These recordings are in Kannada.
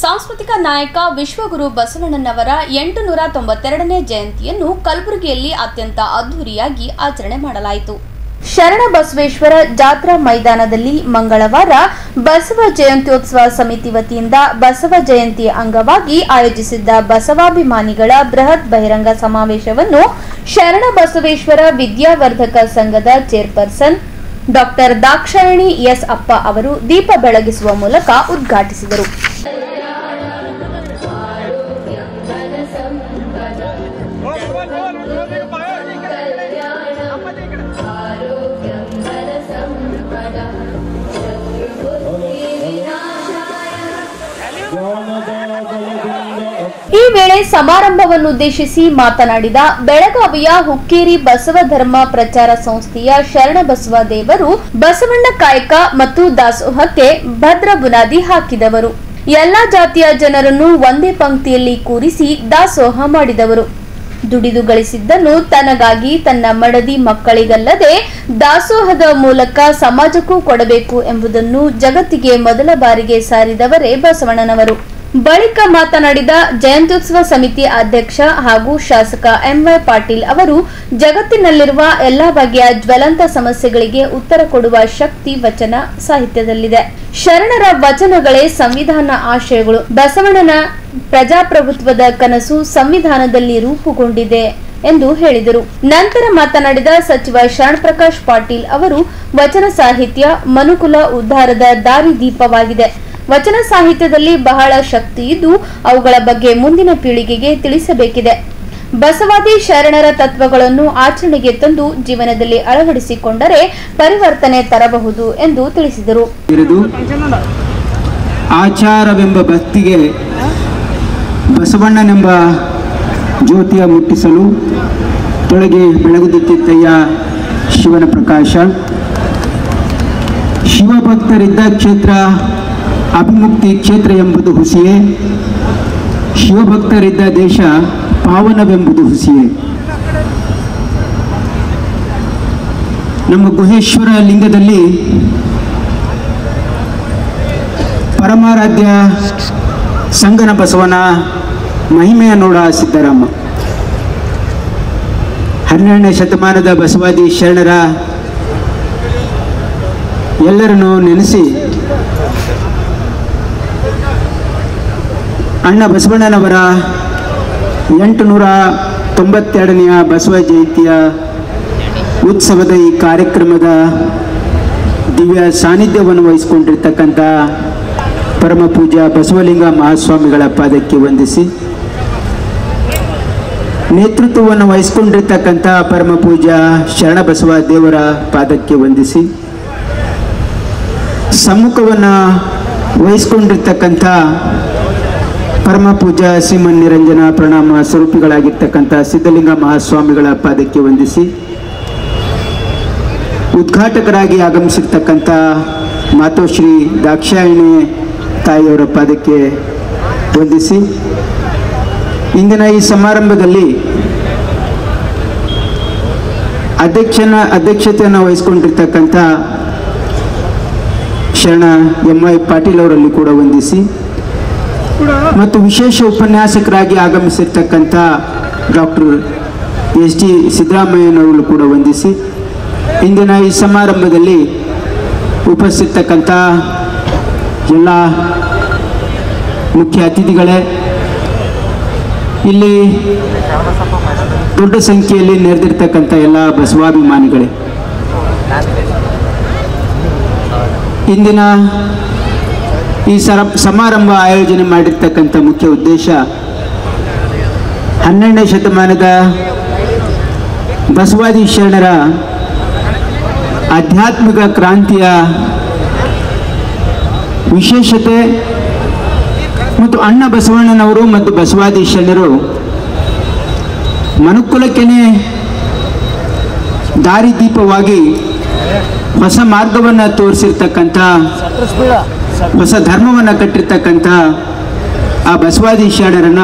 ಸಾಂಸ್ಕೃತಿಕ ನಾಯಕ ವಿಶ್ವಗುರು ಬಸವಣ್ಣನವರ 892ನೇ ಜಯಂತಿಯನ್ನು ಕಲಬುರಗಿಯಲ್ಲಿ ಅತ್ಯಂತ ಅದ್ದೂರಿಯಾಗಿ ಆಚರಣೆ ಮಾಡಲಾಯಿತು. ಶರಣಬಸವೇಶ್ವರ ಜಾತ್ರಾ ಮೈದಾನದಲ್ಲಿ ಮಂಗಳವಾರ ಬಸವ ಜಯಂತ್ಯೋತ್ಸವ ಸಮಿತಿ ವತಿಯಿಂದ ಬಸವ ಜಯಂತಿ ಅಂಗವಾಗಿ ಆಯೋಜಿಸಿದ್ದ ಬಸವಾಭಿಮಾನಿಗಳ ಬೃಹತ್ ಬಹಿರಂಗ ಸಮಾವೇಶವನ್ನು ಶರಣಬಸವೇಶ್ವರ ವಿದ್ಯಾವರ್ಧಕ ಸಂಘದ ಚೇರ್ಪರ್ಸನ್ ಡಾಕ್ಟರ್ ದಾಕ್ಷಾಯಣಿ ಎಸ್ ಅಪ್ಪ ಅವರು ದೀಪ ಬೆಳಗಿಸುವ ಮೂಲಕ ಉದ್ಘಾಟಿಸಿದರು. ಈ ವೇಳೆ ಸಮಾರಂಭವನ್ನುದ್ದೇಶಿಸಿ ಮಾತನಾಡಿದ ಬೆಳಗಾವಿಯ ಹುಕ್ಕೇರಿ ಬಸವ ಧರ್ಮ ಪ್ರಚಾರ ಸಂಸ್ಥೆಯ ಶರಣಬಸವ ದೇವರು ಬಸವಣ್ಣ ಕಾಯಕ ಮತ್ತು ದಾಸೋಹಕ್ಕೆ ಭದ್ರ ಬುನಾದಿ ಹಾಕಿದವರು. ಎಲ್ಲಾ ಜಾತಿಯ ಜನರನ್ನು ಒಂದೇ ಪಂಕ್ತಿಯಲ್ಲಿ ಕೂರಿಸಿ ದಾಸೋಹ ಮಾಡಿದವರು. ದುಡಿದು ಗಳಿಸಿದ್ದನ್ನು ತನಗಾಗಿ ತನ್ನ ಮಡದಿ ಮಕ್ಕಳಿಗಲ್ಲದೆ ದಾಸೋಹದ ಮೂಲಕ ಸಮಾಜಕ್ಕೂ ಕೊಡಬೇಕು ಎಂಬುದನ್ನು ಜಗತ್ತಿಗೆ ಮೊದಲ ಬಾರಿಗೆ ಸಾರಿದವರೇ ಬಸವಣ್ಣನವರು. ಬಳಿಕ ಮಾತನಾಡಿದ ಜಯಂತ್ಯೋತ್ಸವ ಸಮಿತಿ ಅಧ್ಯಕ್ಷ ಹಾಗೂ ಶಾಸಕ ಎಂವೈ ಪಾಟೀಲ್ ಅವರು ಜಗತ್ತಿನಲ್ಲಿರುವ ಎಲ್ಲಾ ಬಗೆಯ ಜ್ವಲಂತ ಸಮಸ್ಯೆಗಳಿಗೆ ಉತ್ತರ ಕೊಡುವ ಶಕ್ತಿ ವಚನ ಸಾಹಿತ್ಯದಲ್ಲಿದೆ. ಶರಣರ ವಚನಗಳೇ ಸಂವಿಧಾನ ಆಶಯಗಳು. ಬಸವಣ್ಣನ ಪ್ರಜಾಪ್ರಭುತ್ವದ ಕನಸು ಸಂವಿಧಾನದಲ್ಲಿ ರೂಪುಗೊಂಡಿದೆ ಎಂದು ಹೇಳಿದರು. ನಂತರ ಮಾತನಾಡಿದ ಸಚಿವ ಶರಣಪ್ರಕಾಶ್ ಪಾಟೀಲ್ ಅವರು ವಚನ ಸಾಹಿತ್ಯ ಮನುಕುಲ ಉದ್ಧಾರದ ದಾರಿದೀಪವಾಗಿದೆ. ವಚನ ಸಾಹಿತ್ಯದಲ್ಲಿ ಬಹಳ ಶಕ್ತಿ ಇದ್ದು ಅವುಗಳ ಬಗ್ಗೆ ಮುಂದಿನ ಪೀಳಿಗೆಗೆ ತಿಳಿಸಬೇಕಿದೆ. ಬಸವಾದಿ ಶರಣರ ತತ್ವಗಳನ್ನು ಆಚರಣೆಗೆ ತಂದು ಜೀವನದಲ್ಲಿ ಅಳವಡಿಸಿಕೊಂಡರೆ ಪರಿವರ್ತನೆ ತರಬಹುದು ಎಂದು ತಿಳಿಸಿದರು. ಆಚಾರವೆಂಬ ಭಕ್ತಿಗೆ ಬಸವಣ್ಣನೆಂಬ ಜ್ಯೋತಿಯ ಮುಟ್ಟಿಸಲು ತೊಳಗೆ ಬೆಳಗುತ್ತಿದ್ದಯ್ಯ ಶಿವನ ಪ್ರಕಾಶ. ಶಿವಭಕ್ತರಿದ್ದ ಕ್ಷೇತ್ರ ಅಭಿಮುಕ್ತಿ ಕ್ಷೇತ್ರ ಎಂಬುದು ಹುಸಿಯೇ, ಶಿವಭಕ್ತರಿದ್ದ ದೇಶ ಪಾವನವೆಂಬುದು ಹುಸಿಯೇ. ನಮ್ಮ ಗುಹೇಶ್ವರ ಲಿಂಗದಲ್ಲಿ ಪರಮಾರಾಧ್ಯ ಸಂಗನ ಬಸವನ ಮಹಿಮೆಯ ನೋಡ ಸಿದ್ದರಾಮ. 12ನೇ ಶತಮಾನದ ಬಸವಾದಿ ಶರಣರ ಎಲ್ಲರನ್ನು ನೆನೆಸಿ ಅಣ್ಣ ಬಸವಣ್ಣನವರ 892ನೆಯ ಬಸವ ಜಯಂತಿಯ ಉತ್ಸವದ ಈ ಕಾರ್ಯಕ್ರಮದ ದಿವ್ಯ ಸಾನ್ನಿಧ್ಯವನ್ನು ವಹಿಸಿಕೊಂಡಿರ್ತಕ್ಕಂಥ ಪರಮ ಪೂಜ್ಯ ಬಸವಲಿಂಗ ಮಹಾಸ್ವಾಮಿಗಳ ಪಾದಕ್ಕೆ ವಂದಿಸಿ, ನೇತೃತ್ವವನ್ನು ವಹಿಸಿಕೊಂಡಿರ್ತಕ್ಕಂಥ ಪರಮ ಪೂಜ್ಯ ಶರಣಬಸವ ದೇವರ ಪಾದಕ್ಕೆ ವಂದಿಸಿ, ಸಮ್ಮುಖವನ್ನು ವಹಿಸಿಕೊಂಡಿರ್ತಕ್ಕಂಥ ಪರಮ ಪೂಜ್ಯ ಶ್ರೀಮನ್ ನಿರಂಜನ ಪ್ರಣಾಮ ಸ್ವರೂಪಿಗಳಾಗಿರ್ತಕ್ಕಂಥ ಸಿದ್ಧಲಿಂಗ ಮಹಾಸ್ವಾಮಿಗಳ ಪಾದಕ್ಕೆ ವಂದಿಸಿ, ಉದ್ಘಾಟಕರಾಗಿ ಆಗಮಿಸಿರ್ತಕ್ಕಂಥ ಮಾತೋಶ್ರೀ ದಾಕ್ಷಾಯಣಿ ತಾಯಿಯವರ ಪಾದಕ್ಕೆ ವಂದಿಸಿ, ಇಂದಿನ ಈ ಸಮಾರಂಭದಲ್ಲಿ ಅಧ್ಯಕ್ಷತೆಯನ್ನು ವಹಿಸಿಕೊಂಡಿರ್ತಕ್ಕಂಥ ಶರಣ ಎಂವೈ ಪಾಟೀಲ್ ಅವರಲ್ಲಿ ಕೂಡ ವಂದಿಸಿ ಮತ್ತು ವಿಶೇಷ ಉಪನ್ಯಾಸಕರಾಗಿ ಆಗಮಿಸಿರ್ತಕ್ಕಂಥ ಡಾಕ್ಟರ್ ಎಸ್ ಡಿ ಸಿದ್ದರಾಮಯ್ಯನವರಲ್ಲೂ ಕೂಡ ವಂದಿಸಿ, ಇಂದಿನ ಈ ಸಮಾರಂಭದಲ್ಲಿ ಉಪಸ್ಥಿತಕ್ಕಂಥ ಎಲ್ಲ ಮುಖ್ಯ ಅತಿಥಿಗಳೇ, ಇಲ್ಲಿ ದೊಡ್ಡ ಸಂಖ್ಯೆಯಲ್ಲಿ ನೆರೆದಿರ್ತಕ್ಕಂಥ ಎಲ್ಲ ಬಸವಾಭಿಮಾನಿಗಳೇ, ಇಂದಿನ ಈ ಸಮಾರಂಭ ಆಯೋಜನೆ ಮಾಡಿರ್ತಕ್ಕಂಥ ಮುಖ್ಯ ಉದ್ದೇಶ 12ನೇ ಶತಮಾನದ ಬಸವಾದಿ ಶರಣರ ಆಧ್ಯಾತ್ಮಿಕ ಕ್ರಾಂತಿಯ ವಿಶೇಷತೆ ಮತ್ತು ಅಣ್ಣ ಬಸವಣ್ಣನವರು ಮತ್ತು ಬಸವಾದಿ ಶರಣರು ಮನುಕುಲಕ್ಕೇನೆ ದಾರಿದೀಪವಾಗಿ ಹೊಸ ಮಾರ್ಗವನ್ನು ತೋರಿಸಿರ್ತಕ್ಕಂಥ, ಹೊಸ ಧರ್ಮವನ್ನು ಕಟ್ಟಿರ್ತಕ್ಕಂಥ ಆ ಬಸವಾದಿ ಶರಣರನ್ನ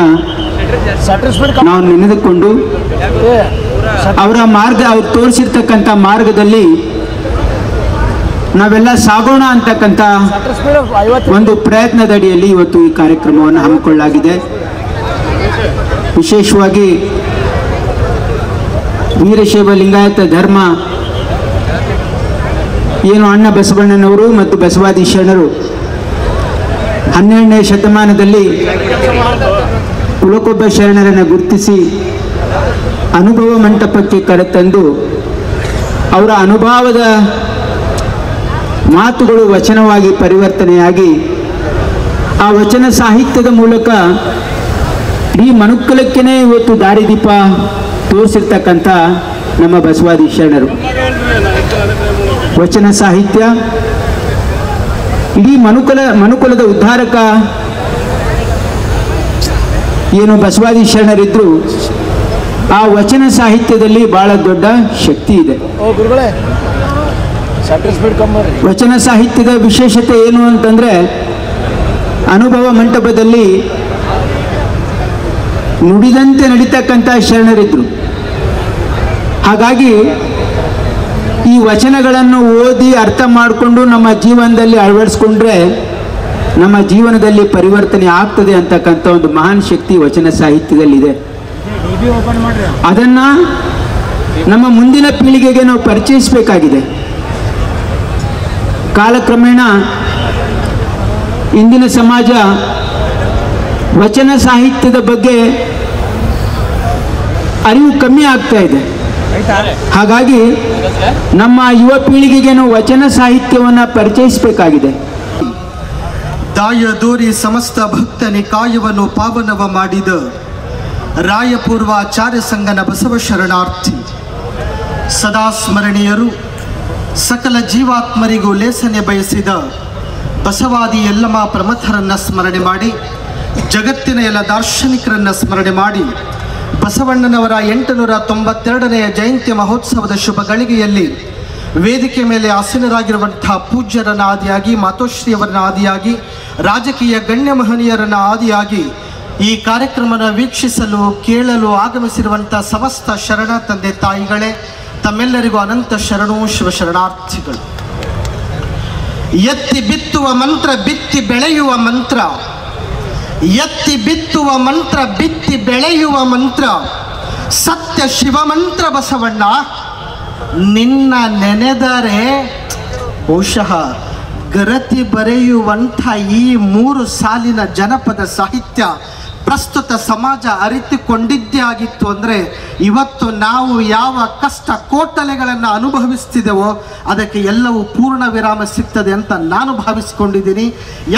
ನಾವು ನೆನೆದುಕೊಂಡು ಅವರ ಮಾರ್ಗ, ಅವ್ರು ತೋರಿಸಿರ್ತಕ್ಕಂಥ ಮಾರ್ಗದಲ್ಲಿ ನಾವೆಲ್ಲ ಸಾಗೋಣ ಅಂತಕ್ಕಂಥ ಒಂದು ಪ್ರಯತ್ನದಡಿಯಲ್ಲಿ ಇವತ್ತು ಈ ಕಾರ್ಯಕ್ರಮವನ್ನು ಹಮ್ಮಿಕೊಳ್ಳಲಾಗಿದೆ. ವಿಶೇಷವಾಗಿ ವೀರಶೈವ ಲಿಂಗಾಯತ ಧರ್ಮ ಏನು ಅಣ್ಣ ಬಸವಣ್ಣನವರು ಮತ್ತು ಬಸವಾದಿ ಶರಣರು 12ನೇ ಶತಮಾನದಲ್ಲಿ ಕುಲಕೊಬ್ಬ ಶರಣರನ್ನು ಗುರುತಿಸಿ ಅನುಭವ ಮಂಟಪಕ್ಕೆ ಕರೆತಂದು ಅವರ ಅನುಭವದ ಮಾತುಗಳು ವಚನವಾಗಿ ಪರಿವರ್ತನೆಯಾಗಿ ಆ ವಚನ ಸಾಹಿತ್ಯದ ಮೂಲಕ ಈ ಮನುಕುಲಕ್ಕೇನೆ ಇವತ್ತು ದಾರಿದೀಪ ತೋರಿಸಿರ್ತಕ್ಕಂಥ ನಮ್ಮ ಬಸವಾದಿ ಶರಣರು. ವಚನ ಸಾಹಿತ್ಯ ಇಡೀ ಮನುಕುಲದ ಉದ್ಧಾರಕ ಏನು ಬಸವಾದಿ ಶರಣರಿದ್ರು, ಆ ವಚನ ಸಾಹಿತ್ಯದಲ್ಲಿ ಬಹಳ ದೊಡ್ಡ ಶಕ್ತಿ ಇದೆ. ವಚನ ಸಾಹಿತ್ಯದ ವಿಶೇಷತೆ ಏನು ಅಂತಂದ್ರೆ, ಅನುಭವ ಮಂಟಪದಲ್ಲಿ ನುಡಿದಂತೆ ನಡೀತಕ್ಕಂಥ ಶರಣರಿದ್ರು. ಹಾಗಾಗಿ ಈ ವಚನಗಳನ್ನು ಓದಿ ಅರ್ಥ ಮಾಡಿಕೊಂಡು ನಮ್ಮ ಜೀವನದಲ್ಲಿ ಅಳವಡಿಸ್ಕೊಂಡ್ರೆ ನಮ್ಮ ಜೀವನದಲ್ಲಿ ಪರಿವರ್ತನೆ ಆಗ್ತದೆ ಅಂತಕ್ಕಂಥ ಒಂದು ಮಹಾನ್ ಶಕ್ತಿ ವಚನ ಸಾಹಿತ್ಯದಲ್ಲಿದೆ. ಅದನ್ನ ನಮ್ಮ ಮುಂದಿನ ಪೀಳಿಗೆಗೆ ನಾವು ಪರಿಚಯಿಸಬೇಕಾಗಿದೆ. ಕಾಲಕ್ರಮೇಣ ಇಂದಿನ ಸಮಾಜ ವಚನ ಸಾಹಿತ್ಯದ ಬಗ್ಗೆ ಅರಿವು ಕಮ್ಮಿ ಆಗ್ತಾ ಇದೆ. ಹಾಗಾಗಿ ನಮ್ಮ ಯುವ ಪೀಳಿಗೆಗೆ ನಾವು ವಚನ ಸಾಹಿತ್ಯವನ್ನು ಪರಿಚಯಿಸಬೇಕಾಗಿದೆ. ದಾಯದೋರಿ ಸಮಸ್ತ ಭಕ್ತ ನಿಕಾಯವನ್ನು ಪಾವನವ ಮಾಡಿದ ರಾಯಪೂರ್ವಾಚಾರ್ಯ ಸಂಗನ ಬಸವ ಶರಣಾರ್ಥಿ ಸದಾ ಸ್ಮರಣೀಯರು, ಸಕಲ ಜೀವಾತ್ಮರಿಗೂ ಲೇಸನೆ ಬಯಸಿದ ಬಸವಾದಿ ಎಲ್ಲಮ್ಮ ಪ್ರಮಥರನ್ನು ಸ್ಮರಣೆ ಮಾಡಿ, ಜಗತ್ತಿನ ಎಲ್ಲ ದಾರ್ಶನಿಕರನ್ನು ಸ್ಮರಣೆ ಮಾಡಿ, ಬಸವಣ್ಣನವರ 892ನೆಯ ಜಯಂತಿ ಮಹೋತ್ಸವದ ಶುಭ ಗಳಿಗೆಯಲ್ಲಿ ವೇದಿಕೆ ಮೇಲೆ ಆಸೀನರಾಗಿರುವಂತಹ ಪೂಜ್ಯರನ್ನ ಆದಿಯಾಗಿ, ಮಾತೋಶ್ರೀಯವರನ್ನ ಆದಿಯಾಗಿ, ರಾಜಕೀಯ ಗಣ್ಯ ಮಹನೀಯರನ್ನ ಆದಿಯಾಗಿ ಈ ಕಾರ್ಯಕ್ರಮನ ವೀಕ್ಷಿಸಲು ಕೇಳಲು ಆಗಮಿಸಿರುವಂಥ ಸಮಸ್ತ ಶರಣ ತಂದೆ ತಾಯಿಗಳೇ, ತಮ್ಮೆಲ್ಲರಿಗೂ ಅನಂತ ಶರಣು ಶಿವ ಶರಣಾರ್ಥಿಗಳು. ಎತ್ತಿ ಬಿತ್ತುವ ಮಂತ್ರ ಬಿತ್ತಿ ಬೆಳೆಯುವ ಮಂತ್ರ, ಎತ್ತಿ ಬಿತ್ತುವ ಮಂತ್ರ ಬಿತ್ತಿ ಬೆಳೆಯುವ ಮಂತ್ರ, ಸತ್ಯ ಶಿವ ಮಂತ್ರ ಬಸವಣ್ಣ. ನಿನ್ನ ನೆನೆದರೆ ಬಹುಶಃ ಗರತಿ ಬರೆಯುವಂಥ ಈ 3 ಸಾಲಿನ ಜನಪದ ಸಾಹಿತ್ಯ ಪ್ರಸ್ತುತ ಸಮಾಜ ಅರಿತುಕೊಂಡಿದ್ದೇ ಆಗಿತ್ತು ಅಂದರೆ ಇವತ್ತು ನಾವು ಯಾವ ಕಷ್ಟ ಕೋಟಲೆಗಳನ್ನು ಅನುಭವಿಸ್ತಿದ್ದೇವೋ ಅದಕ್ಕೆ ಎಲ್ಲವೂ ಪೂರ್ಣ ವಿರಾಮ ಸಿಗ್ತದೆ ಅಂತ ನಾನು ಭಾವಿಸ್ಕೊಂಡಿದ್ದೀನಿ.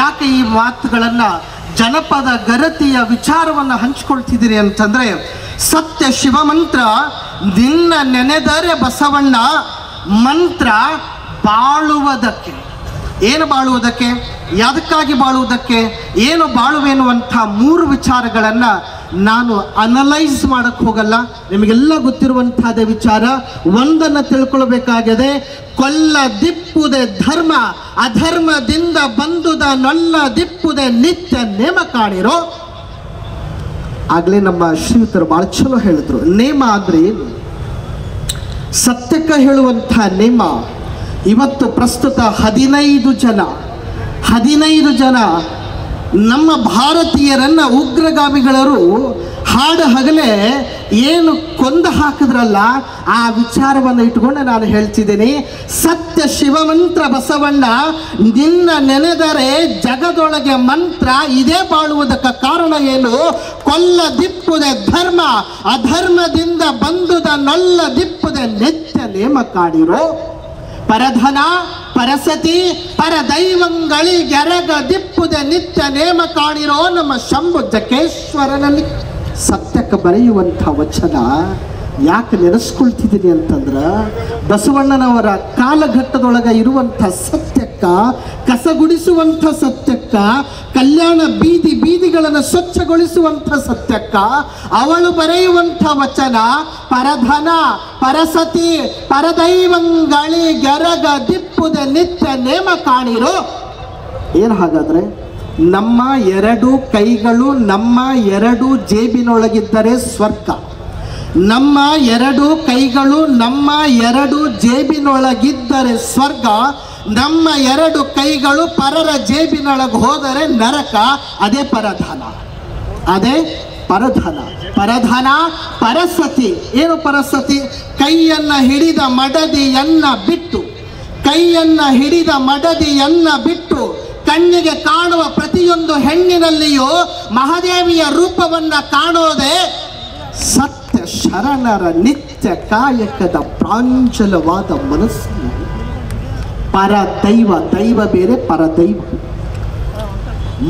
ಯಾಕೆ ಈ ಮಾತುಗಳನ್ನು ಜನಪದ ಗರತಿಯ ವಿಚಾರವನ್ನು ಹಂಚ್ಕೊಳ್ತಿದ್ದೀನಿ ಅಂತಂದರೆ, ಸತ್ಯ ಶಿವ ಮಂತ್ರ ನಿನ್ನ ನೆನೆದರೆ ಬಸವಣ್ಣ ಮಂತ್ರ ಬಾಳುವುದಕ್ಕೆ. ಏನು ಬಾಳುವುದಕ್ಕೆ, ಯಾವುದಕ್ಕಾಗಿ ಬಾಳುವುದಕ್ಕೆ, ಏನು ಬಾಳುವೆನ್ನುವಂಥ 3 ವಿಚಾರಗಳನ್ನು ನಾನು ಅನಲೈಸ್ ಮಾಡಕ್ಕೆ ಹೋಗಲ್ಲ. ನಿಮಗೆಲ್ಲ ಗೊತ್ತಿರುವಂಥದ್ದೇ ವಿಚಾರ. ಒಂದನ್ನು ತಿಳ್ಕೊಳ್ಬೇಕಾಗಿದೆ, ಕೊಲ್ಲ ದಿಪ್ಪುದೆ ಧರ್ಮ, ಅಧರ್ಮದಿಂದ ಬಂದುದ ನೊಲ್ಲ ದಿಪ್ಪುದೆ ನಿತ್ಯ ನೇಮ ಕಾಣಿರೋ. ಆಗಲೇ ನಮ್ಮ ಶ್ರೀಯುತರು ಭಾಳ ಚಲೋ ಹೇಳಿದ್ರು, ನೇಮ ಅಂದ್ರೆ ಸತ್ಯಕ್ಕೆ ಹೇಳುವಂಥ ನೇಮ. ಇವತ್ತು ಪ್ರಸ್ತುತ 15 ಜನ ನಮ್ಮ ಭಾರತೀಯರನ್ನ ಉಗ್ರಗಾಮಿಗಳರು ಹಾಡು ಹಗಲೇ ಏನು ಕೊಂದು ಹಾಕಿದ್ರಲ್ಲ, ಆ ವಿಚಾರವನ್ನು ಇಟ್ಕೊಂಡು ನಾನು ಹೇಳ್ತಿದ್ದೀನಿ. ಸತ್ಯ ಶಿವಮಂತ್ರ ಬಸವಣ್ಣ ನಿನ್ನ ನೆನೆದರೆ ಜಗದೊಳಗೆ ಮಂತ್ರ, ಇದೇ ಬಾಳುವುದಕ್ಕೆ ಕಾರಣ ಏನು? ಕೊಲ್ಲ ದಿಪ್ಪುದೆ ಧರ್ಮ, ಅಧರ್ಮದಿಂದ ಬಂದುದ ನೊಲ್ಲ ದಿಪ್ಪುದೆ ನಿತ್ಯ ನೇಮ ಕಾಡಿರೋ. ಪರಧನ ಪರಸತಿ ಪರದೈವಂಗಳಿಗೆರಗ ದಿಪ್ಪುದೆ ನಿತ್ಯ ನೇಮ ಕಾಣಿರೋ. ನಮ್ಮ ಶಂಭು ಜಕೇಶ್ವರನಲ್ಲಿ ಸತ್ಯಕ್ಕೆ ಬರೆಯುವಂಥ ವಚನ ಯಾಕೆ ನೆನೆಸ್ಕೊಳ್ತಿದ್ದೀನಿ ಅಂತಂದ್ರೆ, ಬಸವಣ್ಣನವರ ಕಾಲಘಟ್ಟದೊಳಗೆ ಇರುವಂಥ ಸತ್ಯಕ್ಕ, ಕಸಗುಡಿಸುವಂಥ ಸತ್ಯಕ್ಕ, ಕಲ್ಯಾಣ ಬೀದಿಗಳನ್ನು ಸ್ವಚ್ಛಗೊಳಿಸುವಂಥ ಸತ್ಯಕ್ಕ ಅವಳು ಬರೆಯುವಂಥ ವಚನ ಪರಧನ ಪರಸತಿ ಪರದೈವಂಗಳಿಗೆರಗ ದಿಪ್ಪುದೆ ನಿತ್ಯ ನೇಮ ಕಾಣಿರೋ. ಏನು ಹಾಗಾದ್ರೆ? ನಮ್ಮ 2 ಕೈಗಳು ನಮ್ಮ 2 ಜೇಬಿನೊಳಗಿದ್ದರೆ ಸ್ವರ್ಗ. ನಮ್ಮ 2 ಕೈಗಳು ನಮ್ಮ 2 ಜೇಬಿನೊಳಗಿದ್ದರೆ ಸ್ವರ್ಗ. ನಮ್ಮ ಎರಡು ಕೈಗಳು ಪರರ ಜೇಬಿನೊಳಗೆ ಹೋದರೆ ನರಕ. ಅದೇ ಪರಧನ, ಅದೇ ಪರಧನ. ಪರಧನ ಪರಸತಿ. ಏನು ಪರಸತಿ? ಕೈಯನ್ನ ಹಿಡಿದ ಮಡದಿಯನ್ನ ಬಿಟ್ಟು, ಕೈಯನ್ನ ಹಿಡಿದ ಮಡದಿಯನ್ನ ಬಿಟ್ಟು ಕಣ್ಣಿಗೆ ಕಾಣುವ ಪ್ರತಿಯೊಂದು ಹೆಣ್ಣಿನಲ್ಲಿಯೂ ಮಹಾದೇವಿಯ ರೂಪವನ್ನ ಕಾಣೋದೇ ಸತ್ಯ ಶರಣರ ನಿತ್ಯ ಕಾಯಕದ ಪ್ರಾಂಜಲವಾದ ಮನಸ್ಸು. ಪರದೈವ, ದೈವ ಬೇರೆ ಪರದೈವ.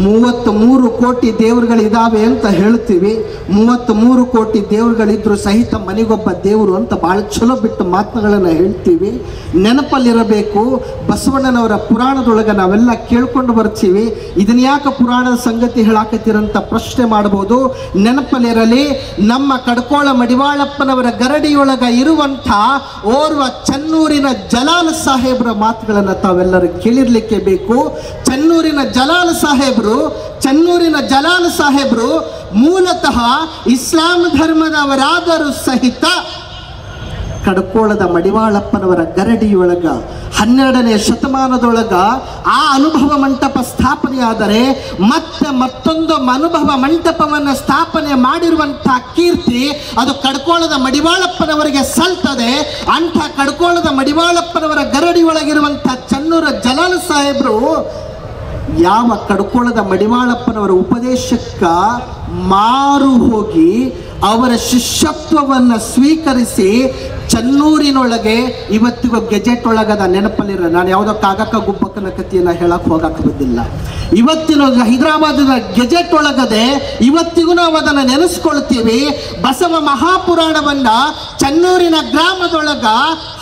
33 ಕೋಟಿ ದೇವರುಗಳಿದ್ದಾವೆ ಅಂತ ಹೇಳ್ತೀವಿ. 33 ಕೋಟಿ ದೇವರುಗಳಿದ್ರು ಸಹಿತ ಮನೆಗೊಬ್ಬ ದೇವರು ಅಂತ ಭಾಳ ಚಲೋ ಬಿಟ್ಟು ಮಾತುಗಳನ್ನು ಹೇಳ್ತೀವಿ. ನೆನಪಲ್ಲಿರಬೇಕು, ಬಸವಣ್ಣನವರ ಪುರಾಣದೊಳಗೆ ನಾವೆಲ್ಲ ಕೇಳ್ಕೊಂಡು ಬರ್ತೀವಿ. ಇದನ್ನ ಯಾಕೆ ಪುರಾಣದ ಸಂಗತಿ ಹೇಳಾಕತ್ತೀರಂತ ಪ್ರಶ್ನೆ ಮಾಡ್ಬೋದು. ನೆನಪಲ್ಲಿರಲಿ, ನಮ್ಮ ಕಡ್ಕೋಳ ಮಡಿವಾಳಪ್ಪನವರ ಗರಡಿಯೊಳಗ ಇರುವಂಥ ಓರ್ವ ಚನ್ನೂರಿನ ಜಲಾಲ್ ಸಾಹೇಬ್ರ ಮಾತುಗಳನ್ನು ತಾವೆಲ್ಲರೂ ಕೇಳಿರ್ಲಿಕ್ಕೆ ಬೇಕು. ಚನ್ನೂರಿನ ಜಲಾಲ್ ಸಾಹೇಬ್ರು ಮೂಲತಃ ಇಸ್ಲಾಂ ಧರ್ಮದವರಾದರೂ ಸಹಿತ ಕಡ್ಕೋಳದ ಮಡಿವಾಳಪ್ಪನವರ ಗರಡಿಯೊಳಗ 12ನೇ ಶತಮಾನದೊಳಗ ಆ ಅನುಭವ ಮಂಟಪ ಸ್ಥಾಪನೆಯಾದರೆ ಮತ್ತೆ ಮತ್ತೊಂದು ಅನುಭವ ಮಂಟಪವನ್ನು ಸ್ಥಾಪನೆ ಮಾಡಿರುವಂಥ ಕೀರ್ತಿ ಅದು ಕಡ್ಕೋಳದ ಮಡಿವಾಳಪ್ಪನವರಿಗೆ ಸಲ್ತದೆ. ಅಂಥ ಕಡ್ಕೋಳದ ಮಡಿವಾಳಪ್ಪನವರ ಗರಡಿಯೊಳಗಿರುವಂಥ ಚನ್ನೂರ ಜಲಾಲ್ ಸಾಹೇಬ್ರು ಯಾವ ಕಡ್ಕೋಳದ ಮಡಿವಾಳಪ್ಪನವರ ಉಪದೇಶಕ್ಕ ಮಾರು ಹೋಗಿ ಅವರ ಶಿಷ್ಯತ್ವವನ್ನು ಸ್ವೀಕರಿಸಿ ಚನ್ನೂರಿನೊಳಗೆ ಇವತ್ತಿಗೂ ಗೆಜೆಟ್ ಒಳಗದ ನೆನಪಲ್ಲಿರ. ನಾನು ಯಾವುದೋ ಕಾಗಕ್ಕ ಗುಬ್ಬಕ್ಕನ ಕಥೆಯನ್ನು ಹೇಳಕ್ಕೆ ಹೋಗಕ್ಕೆ ಬಂದಿಲ್ಲ. ಇವತ್ತಿನ ಹೈದರಾಬಾದಿನ ಗೆಜೆಟ್ ಒಳಗದೆ ಇವತ್ತಿಗೂ ನಾವು ಅದನ್ನು ನೆನೆಸ್ಕೊಳ್ತೀವಿ. ಬಸವ ಮಹಾಪುರಾಣವನ್ನ ಚನ್ನೂರಿನ ಗ್ರಾಮದೊಳಗ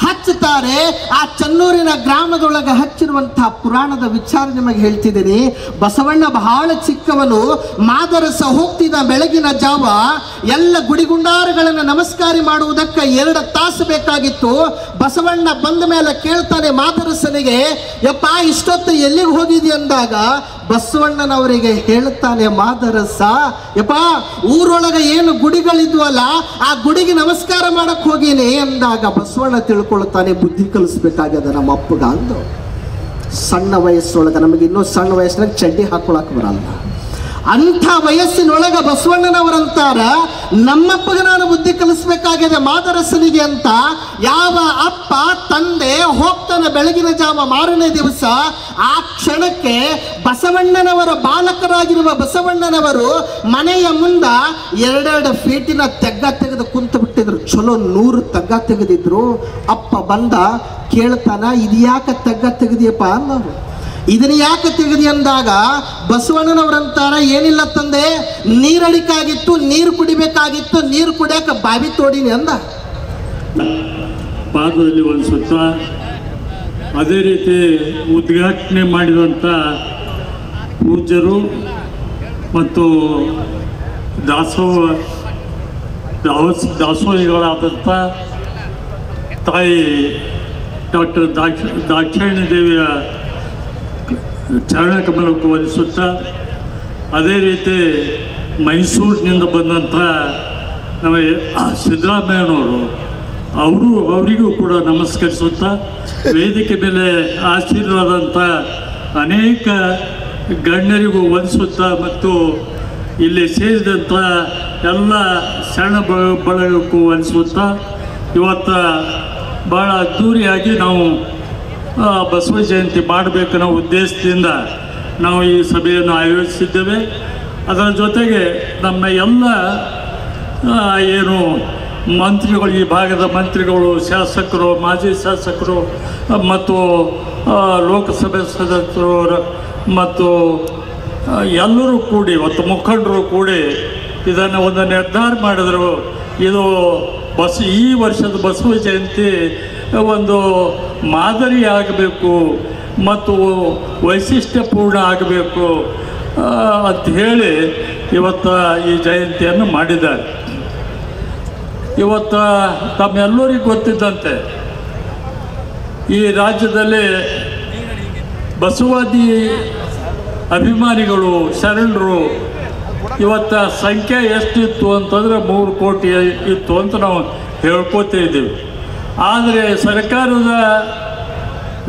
ಹಚ್ಚುತ್ತಾರೆ. ಆ ಚನ್ನೂರಿನ ಗ್ರಾಮದೊಳಗ ಹಚ್ಚಿರುವಂತಹ ಪುರಾಣದ ವಿಚಾರ ನಿಮಗೆ ಹೇಳ್ತಿದ್ದೀನಿ. ಬಸವಣ್ಣ ಬಹಳ ಚಿಕ್ಕವನು. ಮಾದರಸ ಹೋಗ್ತಿದ್ದ ಬೆಳಗಿನ ಜಾವ ಎಲ್ಲ ಗುಡಿಗುಂಡಾರಗಳನ್ನು ನಮಸ್ಕಾರ ಮಾಡುವುದಕ್ಕೆ 2 ತಾಸು ಬೇಕಾಗಿತ್ತು. ಬಸವಣ್ಣ ಬಂದ ಮೇಲೆ ಕೇಳ್ತಾನೆ ಮಾದರಸನಿಗೆ, ಯಪ್ಪ ಇಷ್ಟೊತ್ತು ಎಲ್ಲಿಗೆ ಹೋಗಿದಿ ಅಂದಾಗ ಬಸವಣ್ಣನವರಿಗೆ ಹೇಳ್ತಾನೆ ಮಾದರಸ, ಯಪ್ಪ ಊರೊಳಗೆ ಏನು ಗುಡಿಗಳಿದ್ವಲ್ಲ ಆ ಗುಡಿಗೆ ನಮಸ್ಕಾರ ಮಾಡಕ್ ಹೋಗಿನಿ ಅಂದಾಗ ಬಸವಣ್ಣ ತಿಳ್ಕೊಳ್ತಾನೆ, ಬುದ್ಧಿ ಕಲಿಸ್ಬೇಕಾಗ್ಯದ ನಮ್ಮ ಅಪ್ಪಗ ಅಂದು. ಸಣ್ಣ ವಯಸ್ಸೊಳಗೆ, ನಮಗೆ ಇನ್ನೂ ಸಣ್ಣ ವಯಸ್ಸಿನಾಗ ಚಡ್ಡಿ ಹಾಕೊಳಕ್ ಬರಲ್ಲ. ಅಂಥ ವಯಸ್ಸಿನೊಳಗ ಬಸವಣ್ಣನವರಂತಾರ, ನಮ್ಮಪ್ಪಗೆ ನಾನು ಬುದ್ಧಿ ಕಲಿಸ್ಬೇಕಾಗಿದೆ ಮಾದರಸನಿಗೆ ಅಂತ. ಯಾವ ಅಪ್ಪ ತಂದೆ ಹೋಗ್ತಾನೆ ಬೆಳಗಿನ ಜಾವ ಮಾರನೇ ದಿವಸ, ಆ ಕ್ಷಣಕ್ಕೆ ಬಸವಣ್ಣನವರ ಬಾಲಕರಾಗಿರುವ ಬಸವಣ್ಣನವರು ಮನೆಯ ಮುಂದ 2 ಫೀಟಿನ ತೆಗ್ಗ ತೆಗೆದು ಕುಂತು ಬಿಟ್ಟಿದ್ರು. ಚಲೋ 100 ತೆಗ್ಗ ತೆಗೆದಿದ್ರು. ಅಪ್ಪ ಬಂದ ಕೇಳ್ತಾನ, ಇದು ಯಾಕೆ ತೆಗ್ಗ ತೆಗೆದಿಯಪ್ಪ ಅನ್ನೋರು. ಇದನ್ನ ಯಾಕೆ ತೆಗೆದಿ ಅಂದಾಗ ಬಸವಣ್ಣನವರಂತಾರ, ಏನಿಲ್ಲ ತಂದೆ, ನೀರಡಿಕಾಗಿತ್ತು, ನೀರು ಕುಡಿಬೇಕಾಗಿತ್ತು, ನೀರು ಕುಡಿಯಾಕ ಬಾವಿ ತೋಡಿನಿ ಅಂದ. ಪಾದದಲ್ಲಿ ಒಂದು ಸುತ್ತ, ಅದೇ ರೀತಿ ಉದ್ಘಾಟನೆ ಮಾಡಿದಂಥ ಪೂಜ್ಯರು ಮತ್ತು ದಾಸೋಹಿಗಳಾದಂಥ ತಾಯಿ ಡಾಕ್ಟರ್ ದಾಕ್ಷಾಯಣಿ ದೇವಿಯ ಚರಣ ಕಮಲಕ್ಕೆ ವಂದಿಸುತ್ತಾ, ಅದೇ ರೀತಿ ಮೈಸೂರಿನಿಂದ ಬಂದಂಥ ನಮ್ಮ ಸಿದ್ದರಾಮಯ್ಯನವರು ಅವರಿಗೂ ಕೂಡ ನಮಸ್ಕರಿಸುತ್ತಾ, ವೇದಿಕೆ ಮೇಲೆ ಆಶೀರ್ವಾದಂಥ ಅನೇಕ ಗಣ್ಯರಿಗೂ ವಂದಿಸುತ್ತಾ ಮತ್ತು ಇಲ್ಲಿ ಸೇರಿದಂಥ ಎಲ್ಲ ಶರಣ ಬಳಗಕ್ಕೂ ವಂದಿಸುತ್ತಾ, ಇವತ್ತು ಭಾಳ ಅದ್ಧೂರಿಯಾಗಿ ನಾವು ಬಸವ ಜಯಂತಿ ಮಾಡಬೇಕನ್ನೋ ಉದ್ದೇಶದಿಂದ ನಾವು ಈ ಸಭೆಯನ್ನು ಆಯೋಜಿಸಿದ್ದೇವೆ. ಅದರ ಜೊತೆಗೆ ನಮ್ಮ ಎಲ್ಲ ಏನು ಮಂತ್ರಿಗಳು, ಈ ಭಾಗದ ಮಂತ್ರಿಗಳು, ಶಾಸಕರು, ಮಾಜಿ ಶಾಸಕರು ಮತ್ತು ಲೋಕಸಭೆ ಸದಸ್ಯರು ಮತ್ತು ಎಲ್ಲರೂ ಕೂಡಿ, ಮತ್ತು ಮುಖಂಡರು ಕೂಡಿ ಇದನ್ನು ಒಂದು ನಿರ್ಧಾರ ಮಾಡಿದರು. ಇದು ಈ ವರ್ಷದ ಬಸವ ಜಯಂತಿ ಒಂದು ಮಾದರಿ ಆಗಬೇಕು ಮತ್ತು ವೈಶಿಷ್ಟ್ಯಪೂರ್ಣ ಆಗಬೇಕು ಅಂತ ಹೇಳಿ ಇವತ್ತು ಈ ಜಯಂತಿಯನ್ನು ಮಾಡಿದ್ದಾರೆ. ಇವತ್ತು ತಮ್ಮೆಲ್ಲರಿಗೂ ಗೊತ್ತಿದ್ದಂತೆ ಈ ರಾಜ್ಯದಲ್ಲಿ ಬಸವಾದಿ ಅಭಿಮಾನಿಗಳು, ಶರಣರು ಇವತ್ತು ಸಂಖ್ಯೆ ಎಷ್ಟಿತ್ತು ಅಂತಂದರೆ 3 ಕೋಟಿ ಇತ್ತು ಅಂತ ನಾವು ಹೇಳ್ಕೊತಾ ಇದ್ದೀವಿ. ಆದರೆ ಸರ್ಕಾರದ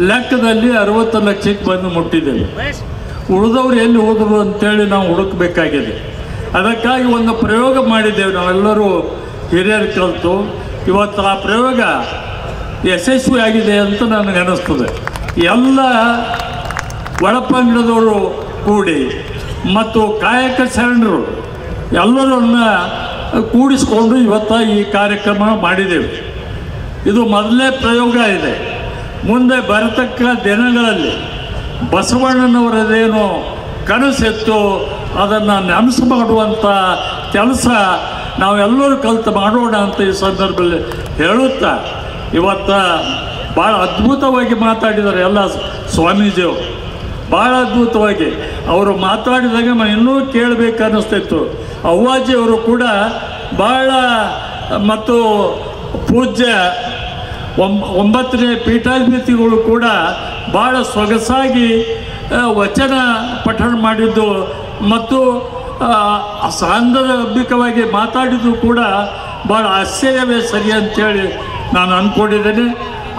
ಲೆಕ್ಕದಲ್ಲಿ 60 ಲಕ್ಷಕ್ಕೆ ಬಂದು ಮುಟ್ಟಿದ್ದೇವೆ. ಉಳಿದವ್ರು ಎಲ್ಲಿ ಹೋದರು ಅಂತೇಳಿ ನಾವು ಹುಡುಕಬೇಕಾಗಿದೆ. ಅದಕ್ಕಾಗಿ ಒಂದು ಪ್ರಯೋಗ ಮಾಡಿದ್ದೇವೆ ನಾವೆಲ್ಲರೂ ಹಿರಿಯರು ಕಲಿತು. ಇವತ್ತು ಆ ಪ್ರಯೋಗ ಯಶಸ್ವಿಯಾಗಿದೆ ಅಂತ ನನಗೆ ಅನ್ನಿಸ್ತದೆ. ಎಲ್ಲ ಒಳಪಂಗಡದವರು ಕೂಡಿ ಮತ್ತು ಕಾಯಕ ಶರಣರು ಎಲ್ಲರನ್ನ ಕೂಡಿಸ್ಕೊಂಡು ಇವತ್ತು ಈ ಕಾರ್ಯಕ್ರಮ ಮಾಡಿದ್ದೇವೆ. ಇದು ಮೊದಲನೇ ಪ್ರಯೋಗ ಇದೆ. ಮುಂದೆ ಬರತಕ್ಕ ದಿನಗಳಲ್ಲಿ ಬಸವಣ್ಣನವರದೇನು ಕನಸಿತ್ತು ಅದನ್ನು ನನಸು ಮಾಡುವಂಥ ಕೆಲಸ ನಾವೆಲ್ಲರೂ ಕಲಿತು ಮಾಡೋಣ ಅಂತ ಈ ಸಂದರ್ಭದಲ್ಲಿ ಹೇಳುತ್ತಾ, ಇವತ್ತು ಭಾಳ ಅದ್ಭುತವಾಗಿ ಮಾತಾಡಿದ್ದಾರೆ ಎಲ್ಲ ಸ್ವಾಮೀಜಿಯವರು. ಭಾಳ ಅದ್ಭುತವಾಗಿ ಅವರು ಮಾತಾಡಿದಾಗ ಇನ್ನೂ ಕೇಳಬೇಕು ಅನ್ನಿಸ್ತಿತ್ತು. ಅವ್ವಾಜಿಯವರು ಕೂಡ ಭಾಳ ಮತ್ತು ಪೂಜ್ಯ 9ನೇ ಪೀಠಾಧಿಪತಿಗಳು ಕೂಡ ಭಾಳ ಸೊಗಸಾಗಿ ವಚನ ಪಠಣ ಮಾಡಿದ್ದು ಮತ್ತು ಸಾಂದರ್ಭಿಕವಾಗಿ ಮಾತಾಡಿದ್ದು ಕೂಡ ಭಾಳ ಆಶ್ಚರ್ಯವೇ ಸರಿ ಅಂಥೇಳಿ ನಾನು ಅಂದ್ಕೊಂಡಿದ್ದೇನೆ.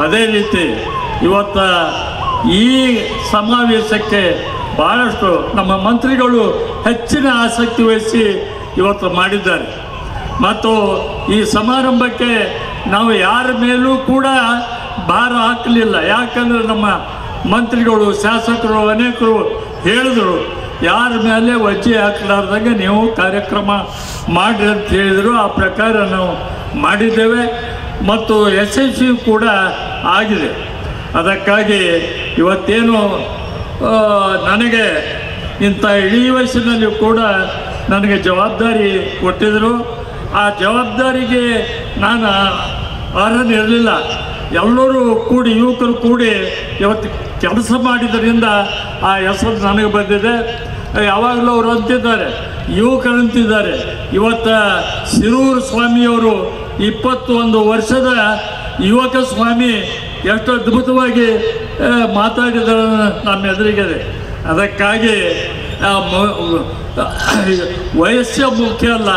ಅದೇ ರೀತಿ ಇವತ್ತು ಈ ಸಮಾವೇಶಕ್ಕೆ ಭಾಳಷ್ಟು ನಮ್ಮ ಮಂತ್ರಿಗಳು ಹೆಚ್ಚಿನ ಆಸಕ್ತಿ ವಹಿಸಿ ಇವತ್ತು ಮಾಡಿದ್ದಾರೆ. ಮತ್ತು ಈ ಸಮಾರಂಭಕ್ಕೆ ನಾವು ಯಾರ ಮೇಲೂ ಕೂಡ ಭಾರ ಹಾಕಲಿಲ್ಲ. ಯಾಕಂದರೆ ನಮ್ಮ ಮಂತ್ರಿಗಳು ಶಾಸಕರು ಅನೇಕರು ಹೇಳಿದರು, ಯಾರ ಮೇಲೆ ವಜ್ಜೆ ಹಾಕಲಾರ್ದಂಗೆ ನೀವು ಕಾರ್ಯಕ್ರಮ ಮಾಡಿರಿ ಅಂತ ಹೇಳಿದರು. ಆ ಪ್ರಕಾರ ನಾವು ಮಾಡಿದ್ದೇವೆ ಮತ್ತು ಯಶಸ್ವಿ ಕೂಡ ಆಗಿದೆ. ಅದಕ್ಕಾಗಿ ಇವತ್ತೇನು ನನಗೆ ಇಂಥ ಇಡೀ ವಯಸ್ಸಿನಲ್ಲಿ ಕೂಡ ನನಗೆ ಜವಾಬ್ದಾರಿ ಕೊಟ್ಟಿದ್ದರು. ಆ ಜವಾಬ್ದಾರಿಗೆ ನಾನು ಅರ್ಹನಿರಲಿಲ್ಲ. ಎಲ್ಲರೂ ಕೂಡಿ ಯುವಕರು ಕೂಡಿ ಇವತ್ತು ಕೆಲಸ ಮಾಡಿದ್ದರಿಂದ ಆ ಹೆಸರು ನನಗೆ ಬಂದಿದೆ. ಯಾವಾಗಲೂ ಅವರು ಅಂತಿದ್ದಾರೆ, ಯುವಕರು ಅಂತಿದ್ದಾರೆ. ಇವತ್ತು ಶಿರೂರು ಸ್ವಾಮಿಯವರು 21 ವರ್ಷದ ಯುವಕ ಸ್ವಾಮಿ ಎಷ್ಟು ಅದ್ಭುತವಾಗಿ ಮಾತಾಡಿದರೆ ನಮ್ಮ ಎದುರಿಗಿದೆ. ಅದಕ್ಕಾಗಿ ವಯಸ್ಸು ಮುಖ್ಯ ಅಲ್ಲ,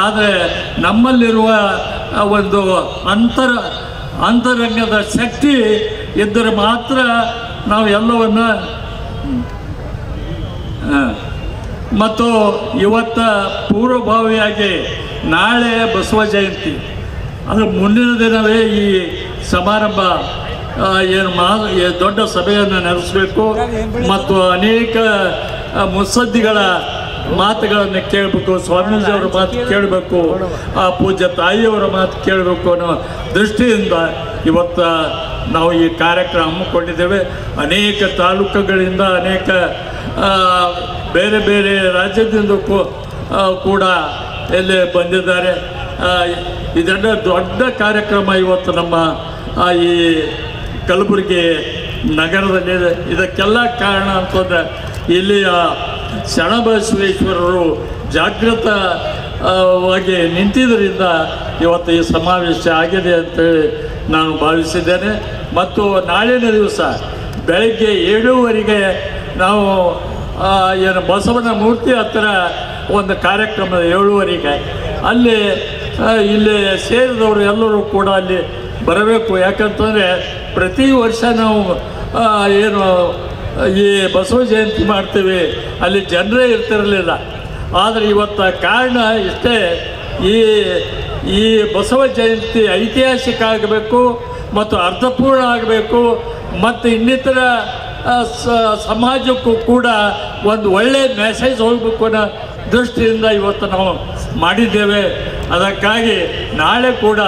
ಆದರೆ ನಮ್ಮಲ್ಲಿರುವ ಒಂದು ಅಂತರಂಗದ ಶಕ್ತಿ ಇದ್ದರೆ ಮಾತ್ರ ನಾವು ಎಲ್ಲವನ್ನು ಮತ್ತು ಇವತ್ತ ಪೂರ್ವಭಾವಿಯಾಗಿ ನಾಳೆ ಬಸವ ಜಯಂತಿ, ಅದು ಮುಂದಿನ ದಿನವೇ ಈ ಸಮಾರಂಭ ಏನು ದೊಡ್ಡ ಸಭೆಯನ್ನು ನಡೆಸಬೇಕು ಮತ್ತು ಅನೇಕ ಮುತ್ಸದ್ದಿಗಳ ಮಾತುಗಳನ್ನು ಕೇಳಬೇಕು, ಸ್ವಾಮೀಜಿಯವರ ಮಾತು ಕೇಳಬೇಕು, ಆ ಪೂಜ್ಯ ತಾಯಿಯವರ ಮಾತು ಕೇಳಬೇಕು ಅನ್ನೋ ದೃಷ್ಟಿಯಿಂದ ಇವತ್ತು ನಾವು ಈ ಕಾರ್ಯಕ್ರಮ ಹಮ್ಮಿಕೊಂಡಿದ್ದೇವೆ. ಅನೇಕ ತಾಲೂಕುಗಳಿಂದ ಅನೇಕ ಬೇರೆ ಬೇರೆ ರಾಜ್ಯದಿಂದ ಕೂಡ ಇಲ್ಲಿ ಬಂದಿದ್ದಾರೆ. ಇದೆಲ್ಲ ದೊಡ್ಡ ಕಾರ್ಯಕ್ರಮ ಇವತ್ತು ನಮ್ಮ ಈ ಕಲಬುರಗಿ ನಗರದಲ್ಲಿದೆ. ಇದಕ್ಕೆಲ್ಲ ಕಾರಣ ಅಂತಂದರೆ ಇಲ್ಲಿಯ ಶರಣಬಸವೇಶ್ವರರು ಜಾಗೃತವಾಗಿ ನಿಂತಿದ್ದರಿಂದ ಇವತ್ತು ಈ ಸಮಾವೇಶ ಆಗಿದೆ ಅಂತೇಳಿ ನಾನು ಭಾವಿಸಿದ್ದೇನೆ. ಮತ್ತು ನಾಳಿನ ದಿವಸ ಬೆಳಗ್ಗೆ 7:30 ನಾವು ಏನು ಬಸವನ ಮೂರ್ತಿ ಹತ್ತಿರ ಒಂದು ಕಾರ್ಯಕ್ರಮ 7:30 ಅಲ್ಲಿ ಇಲ್ಲಿ ಸೇರಿದವರು ಎಲ್ಲರೂ ಕೂಡ ಅಲ್ಲಿ ಬರಬೇಕು. ಯಾಕಂತಂದರೆ ಪ್ರತಿ ವರ್ಷ ನಾವು ಏನು ಈ ಬಸವ ಜಯಂತಿ ಮಾಡ್ತೀವಿ, ಅಲ್ಲಿ ಜನರೇ ಇರ್ತಿರಲಿಲ್ಲ. ಆದರೆ ಇವತ್ತು ಕಾರಣ ಇಷ್ಟೇ, ಈ ಬಸವ ಜಯಂತಿ ಐತಿಹಾಸಿಕ ಆಗಬೇಕು ಮತ್ತು ಅರ್ಥಪೂರ್ಣ ಆಗಬೇಕು ಮತ್ತು ಇನ್ನಿತರ ಸಮಾಜಕ್ಕೂ ಕೂಡ ಒಂದು ಒಳ್ಳೆಯ ಮೆಸೇಜ್ ಹೋಗಬೇಕು ಅನ್ನೋ ದೃಷ್ಟಿಯಿಂದ ಇವತ್ತು ನಾವು ಮಾಡಿದ್ದೇವೆ. ಅದಕ್ಕಾಗಿ ನಾಳೆ ಕೂಡ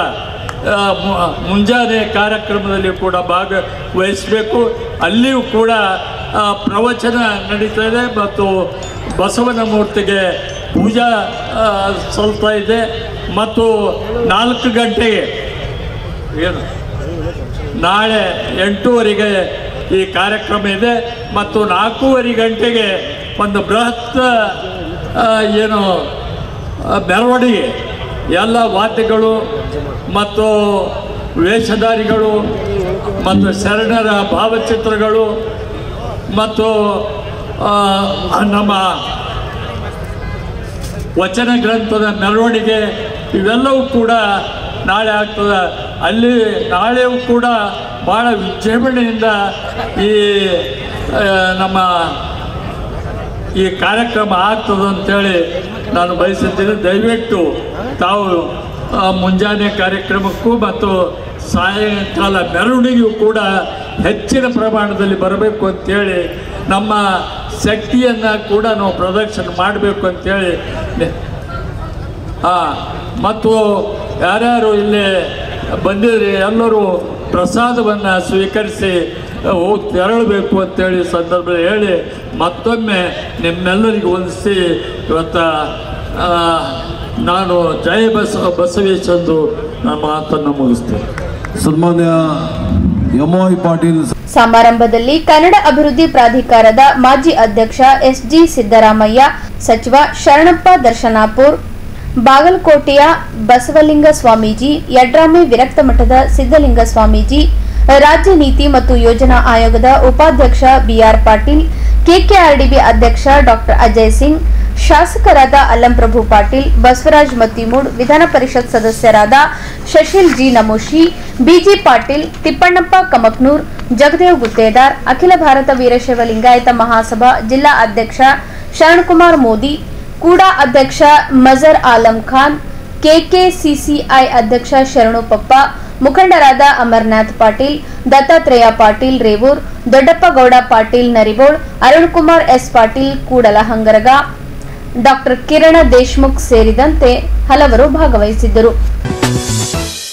ಮುಂಜಾನೆ ಕಾರ್ಯಕ್ರಮದಲ್ಲಿ ಕೂಡ ಭಾಗವಹಿಸಬೇಕು. ಅಲ್ಲಿಯೂ ಕೂಡ ಪ್ರವಚನ ನಡೀತಾ ಇದೆ ಮತ್ತು ಬಸವನ ಮೂರ್ತಿಗೆ ಪೂಜಾ ಸಲ್ತಾ ಇದೆ. ಮತ್ತು 4 ಗಂಟೆಗೆ ಏನು ನಾಳೆ 8:30 ಈ ಕಾರ್ಯಕ್ರಮ ಇದೆ ಮತ್ತು 4:30 ಗಂಟೆಗೆ ಒಂದು ಬೃಹತ್ ಏನು ಮೆರವಣಿಗೆ, ಎಲ್ಲ ವಾದ್ಯಗಳು ಮತ್ತು ವೇಷಧಾರಿಗಳು ಮತ್ತು ಶರಣರ ಭಾವಚಿತ್ರಗಳು ಮತ್ತು ನಮ್ಮ ವಚನ ಗ್ರಂಥದ ಮೆರವಣಿಗೆ ಇವೆಲ್ಲವೂ ಕೂಡ ನಾಳೆ ಆಗ್ತದೆ. ಅಲ್ಲಿ ನಾಳೆಯೂ ಕೂಡ ಭಾಳ ವಿಜೃಂಭಣೆಯಿಂದ ಈ ನಮ್ಮ ಈ ಕಾರ್ಯಕ್ರಮ ಆಗ್ತದೆ ಅಂತೇಳಿ ನಾನು ಬಯಸಿದ್ದೀನಿ. ದಯವಿಟ್ಟು ತಾವು ಮುಂಜಾನೆ ಕಾರ್ಯಕ್ರಮಕ್ಕೂ ಮತ್ತು ಸಾಯಂಕಾಲ ಮೆರವಣಿಗೆಯೂ ಕೂಡ ಹೆಚ್ಚಿನ ಪ್ರಮಾಣದಲ್ಲಿ ಬರಬೇಕು ಅಂತೇಳಿ, ನಮ್ಮ ಶಕ್ತಿಯನ್ನು ಕೂಡ ನಾವು ಪ್ರದರ್ಶನ ಮಾಡಬೇಕು ಅಂತೇಳಿ ಮತ್ತು ಯಾರ್ಯಾರು ಇಲ್ಲಿ ಬಂದಿದ್ರಿ ಎಲ್ಲರೂ ಪ್ರಸಾದವನ್ನು ಸ್ವೀಕರಿಸಿ ತೆರಳಬೇಕು ಅಂತೇಳಿ ಸಂದರ್ಭದಲ್ಲಿ ಹೇಳಿ ಮತ್ತೊಮ್ಮೆ ನಿಮ್ಮೆಲ್ಲರಿಗೂ ವಂದಿಸಿ ಇವತ್ತು ನಾನು ಜಯ ಬಸವೇಶ್ ಎಂದು ನನ್ನ ಮಾತನ್ನು ಮುಗಿಸ್ತೇನೆ. ಸನ್ಮಾನ್ಯ ಎಂ.ಐ. ಪಾಟೀಲ್. ಸಮಾರಂಭದಲ್ಲಿ ಕನ್ನಡ ಅಭಿವೃದ್ಧಿ ಪ್ರಾಧಿಕಾರದ ಮಾಜಿ ಅಧ್ಯಕ್ಷ ಎಸ್.ಜಿ. ಸಿದ್ದರಾಮಯ್ಯ, ಸಚಿವ ಶರಣಪ್ಪ ದರ್ಶನಾಪುರ್, ಬಾಗಲಕೋಟೆಯ ಬಸವಲಿಂಗ ಸ್ವಾಮೀಜಿ, ಯಡ್ರಾಮಿ ವಿರಕ್ತ ಮಠದ ಸಿದ್ದಲಿಂಗ ಸ್ವಾಮೀಜಿ, ರಾಜ್ಯ ನೀತಿ ಮತ್ತು ಯೋಜನಾ ಆಯೋಗದ ಉಪಾಧ್ಯಕ್ಷ ಬಿಆರ್ ಪಾಟೀಲ್, ಕೆಕೆಆರ್ಡಿಬಿ ಅಧ್ಯಕ್ಷ ಡಾ ಅಜಯ್ ಸಿಂಗ್, ಶಾಸಕರಾದ ಅಲ್ಲಂಪ್ರಭು ಪಾಟೀಲ್, ಬಸವರಾಜ್ ಮತ್ತಿಮೂಡ್, ವಿಧಾನ ಪರಿಷತ್ ಸದಸ್ಯರಾದ ಶಶಿಲ್ ಜಿ ನಮೋಶಿ, ಬಿಜಿ ಪಾಟೀಲ್, ತಿಪ್ಪಣ್ಣಪ್ಪ ಕಮಕ್ನೂರ್, ಜಗದೇವ್ ಗುತ್ತೇದಾರ್, ಅಖಿಲ ಭಾರತ ವೀರಶೈವ ಲಿಂಗಾಯತ ಮಹಾಸಭಾ ಜಿಲ್ಲಾ ಅಧ್ಯಕ್ಷ ಶರಣಕುಮಾರ್ ಮೋದಿ, ಕೂಡಾ ಅಧ್ಯಕ್ಷ ಮಜರ್ ಆಲಂ ಖಾನ್, ಕೆಕೆಸಿಸಿಐ ಅಧ್ಯಕ್ಷ ಶರಣು ಪಪ್ಪ, ಮುಖಂಡರಾದ ಅಮರನಾಥ್ ಪಾಟೀಲ್, ದತ್ತಾತ್ರೇಯ ಪಾಟೀಲ್ ರೇವೂರ್, ದೊಡ್ಡಪ್ಪಗೌಡ ಪಾಟೀಲ್ ನರಿಬೋಳ್, ಅರುಣ್ ಕುಮಾರ್ ಎಸ್ ಪಾಟೀಲ್ ಕೂಡಲಹಂಗರಗ, ಡಾ ಕಿರಣ ದೇಶ್ಮುಖ್ ಸೇರಿದಂತೆ ಹಲವರು ಭಾಗವಹಿಸಿದ್ದರು.